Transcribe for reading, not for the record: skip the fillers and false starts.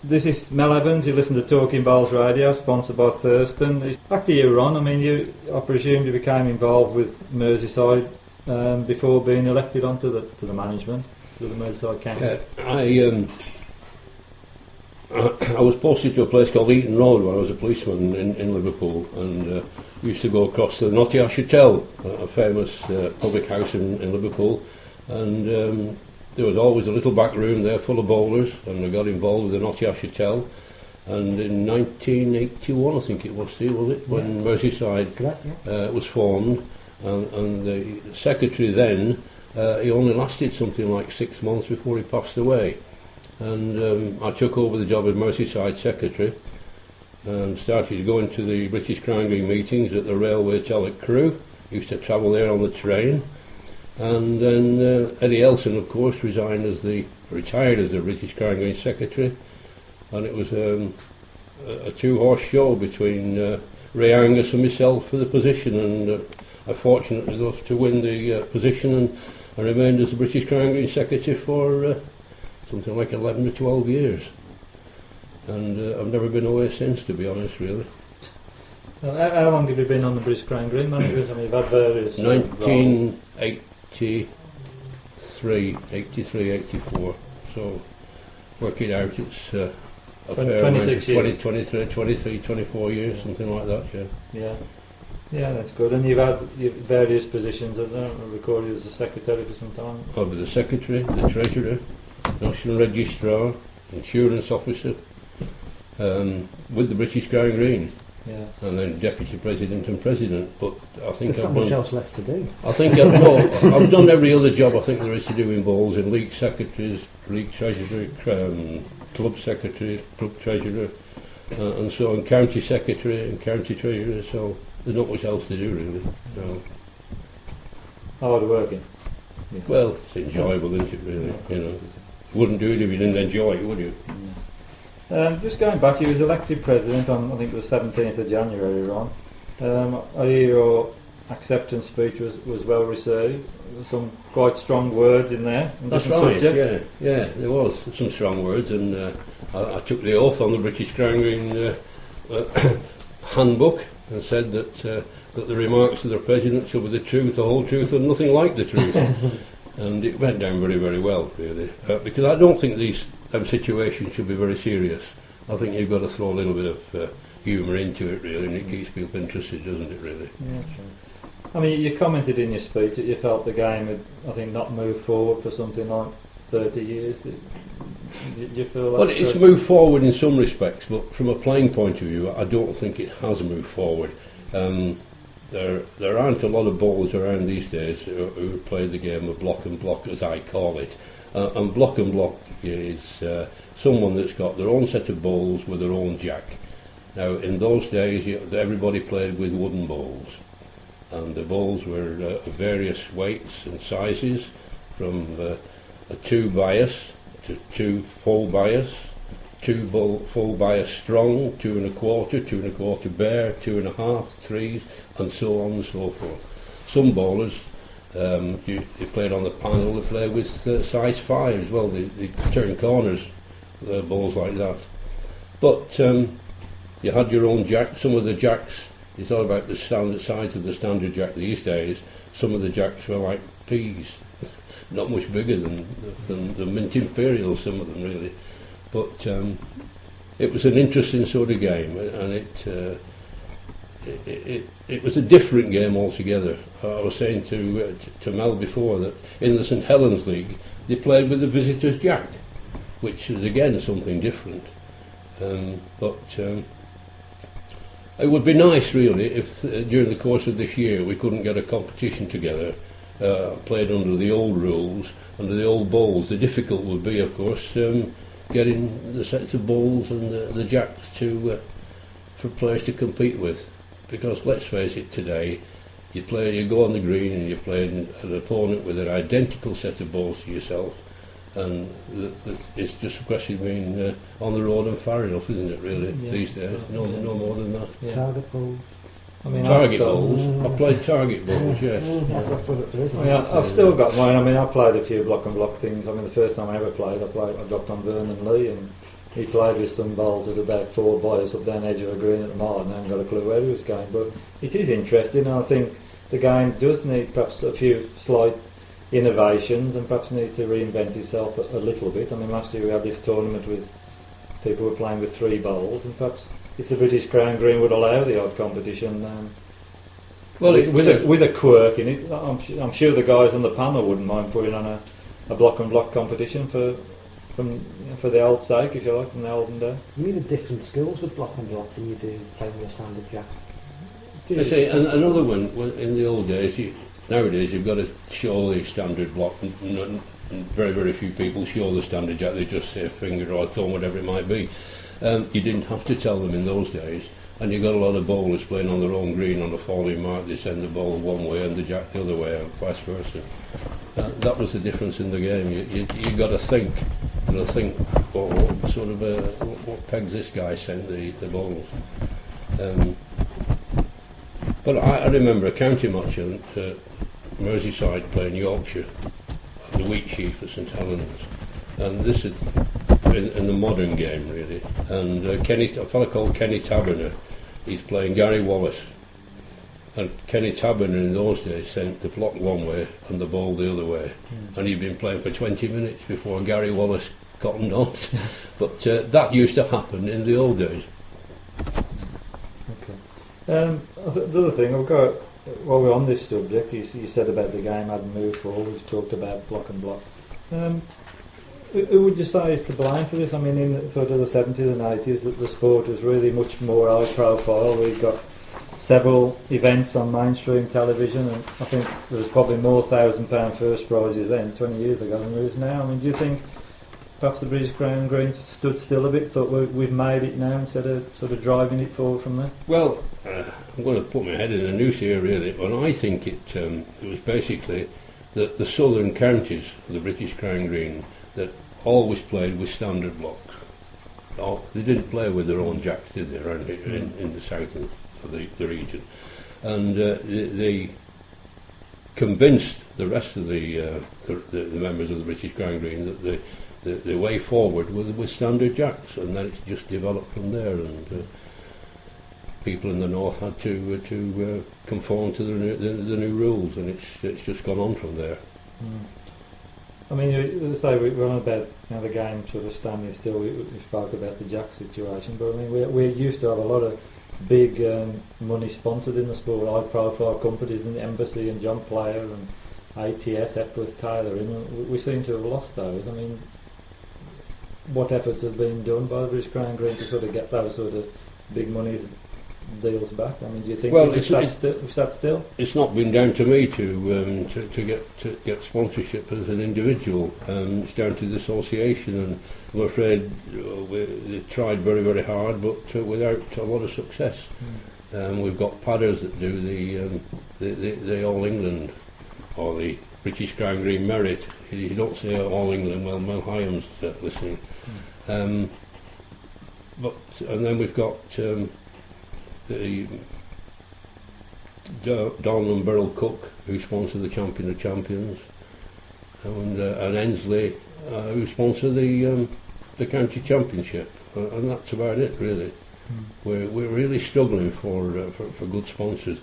this is Mel Evans. You listen to Talkingbowls Radio, sponsored by Thurston. Back to you, Ron. I mean, I presume you became involved with Merseyside before being elected onto the management of the Merseyside County. I was posted to a place called Eaton Road when I was a policeman in Liverpool, and we used to go across to the Nottingham Hotel, a famous public house in Liverpool, and there was always a little back room there full of bowlers, and I got involved with the Nottingham Hotel. And in 1981, I think it was, when Merseyside was formed, and the secretary then, he only lasted something like 6 months before he passed away. And I took over the job as Merseyside secretary and started to go into the British Crown Green meetings at the railway Talc crew. Used to travel there on the train. And then Eddie Elson, of course, retired as the British Crown Green secretary. And it was a two-horse show between Ray Angus and myself for the position, and I fortunately got to win the position, and I remained as the British Crown Green secretary for something like 11 to 12 years, and I've never been away since, to be honest, really. How long have you been on the British Crown Green managers? I mean, you've had various 1983, 84, so work it out, it's a fair 26 years. 23, 24 years, something like that, yeah. Yeah, that's good. And you've had various positions, I recorded as a secretary for some time. I'll be the secretary, the treasurer, national registrar, insurance officer, with the British Crown Green. Yeah. And then deputy president and president. But I think There's not much else left to do. I think I've done every other job I think there is to do in bowls, in league secretaries, league treasurer, club secretary, club treasurer, and so on, county secretary and county treasurer. So there's not much else to do really. So hard working. Yeah. Well, it's enjoyable, isn't it? Really, you know. You wouldn't do it if you didn't enjoy it, would you? Just going back, he was elected president on, I think it was 17th of January, Ron. I hear your acceptance speech was well received. There were some quite strong words in there. That's right, yeah, there was some strong words, and I took the oath on the British Crown Green handbook and said that the remarks of the president shall be the truth, the whole truth, and nothing like the truth. And it went down very, very well, really, because I don't think these situations should be very serious. I think you've got to throw a little bit of humour into it, really, and it keeps people interested, doesn't it, really? Yeah, true. I mean, you commented in your speech that you felt the game had, I think, not moved forward for something like 30 years. Did you feel that's well, it's moved forward in some respects, but from a playing point of view, I don't think it has moved forward. There aren't a lot of bowlers around these days who play the game of block and block, as I call it. And block is someone that's got their own set of bowls with their own jack. Now, in those days, everybody played with wooden bowls, and the bowls were of various weights and sizes, from a 2 bias to 2 full bias, 2 full bias strong, 2 1/4, 2 1/4 bare, 2 1/2, 3s, and so on and so forth. Some bowlers, they played on the panel, they played with size 5 as well, they turn corners, bowls like that. But you had your own jack. Some of the jacks, it's all about the standard size of the standard jack these days. Some of the jacks were like peas, not much bigger than the Mint Imperial, some of them really. But it was an interesting sort of game, and it was a different game altogether. I was saying to Mel before that in the St Helens League they played with the visitors' jack, which is again something different. But it would be nice really if during the course of this year we couldn't get a competition together, played under the old rules, under the old bowls. The difficult would be, of course, getting the sets of bowls and the jacks for players to compete with, because let's face it, today you go on the green and you're playing an opponent with an identical set of balls to yourself, and it's just a question of being on the road and far enough, isn't it, really, these days? No more than that. Yeah. Target balls. I mean, target balls. I played target balls, yes. I've still got mine. I mean, I played a few block and block things. I mean, the first time I ever played, I dropped on Vernon Lee, and he played with some bowls at about 4 boys up down the edge of a green at the moment and I haven't got a clue where he was going. But it is interesting, and I think the game does need perhaps a few slight innovations and perhaps need to reinvent itself a little bit. I mean, last year we had this tournament with people who were playing with 3 bowls, and perhaps if the British Crown Green would allow the odd competition, Well, with a quirk in it, I'm sure the guys on the panel wouldn't mind putting on a block and block competition for the old sake, if you like, from the olden day. You need a different skills with block and block than you do playing with a standard jack. I say another one. In the old days, nowadays you've got to show the standard block. Very, very few people show the standard jack. They just say finger or thumb, whatever it might be. You didn't have to tell them in those days. And you got a lot of bowlers playing on their own green on a falling mark. They send the ball one way and the jack the other way, and vice versa. That was the difference in the game. You got to think. You got to think what sort of what pegs this guy sent the bowls. But I remember a county match at Merseyside playing Yorkshire, the wheat sheaf at St Helens, and this is in the modern game really. And a fellow called Kenny Taberner, he's playing Gary Wallace, and Kenny Taberner in those days sent the block one way and the ball the other way, and he'd been playing for 20 minutes before Gary Wallace got him on. But that used to happen in the old days. The other thing, while we're on this subject, you said about the game hadn't moved forward, you talked about block and block. Who would you say is to blame for this? I mean, in the 70s and 80s, that the sport was really much more high profile. We got several events on mainstream television, and I think there was probably more £1,000 first prizes then, 20 years ago, than there is now. I mean, do you think perhaps the British Crown Green stood still a bit, thought we've made it now, instead of sort of driving it forward from there? Well, I'm going to put my head in the noose here really, and I think it was basically the southern counties of the British Crown Green that always played with standard block. They didn't play with their own jacks, did they, around here in the south of the region. And they convinced the rest of the members of the British Crown Green that the way forward was with standard jacks, and then it's just developed from there. And people in the north had to conform to the new rules, and it's just gone on from there. I mean, as I say, we're on about the game sort of standing still. We spoke about the jack situation, but I mean, we used to have a lot of big money sponsored in the sport, high-profile companies, and the Embassy and John Player and ATS, Epworth Taylor. And we seem to have lost those. I mean, what efforts have been done by the British Crown Green to sort of get those sort of big money deals back? I mean, do you think we sat still? It's not been down to me to get sponsorship as an individual. It's down to the association, and I'm afraid they tried very, very hard, but without a lot of success. We've got padders that do the All England or the British Crown Green Merit. You don't say All England, well, Mel Hyam's listening. And then we've got the Don and Beryl Cook, who sponsor the Champion of Champions, and Ensley, who sponsor the county championship, and that's about it really. We're really struggling for good sponsors.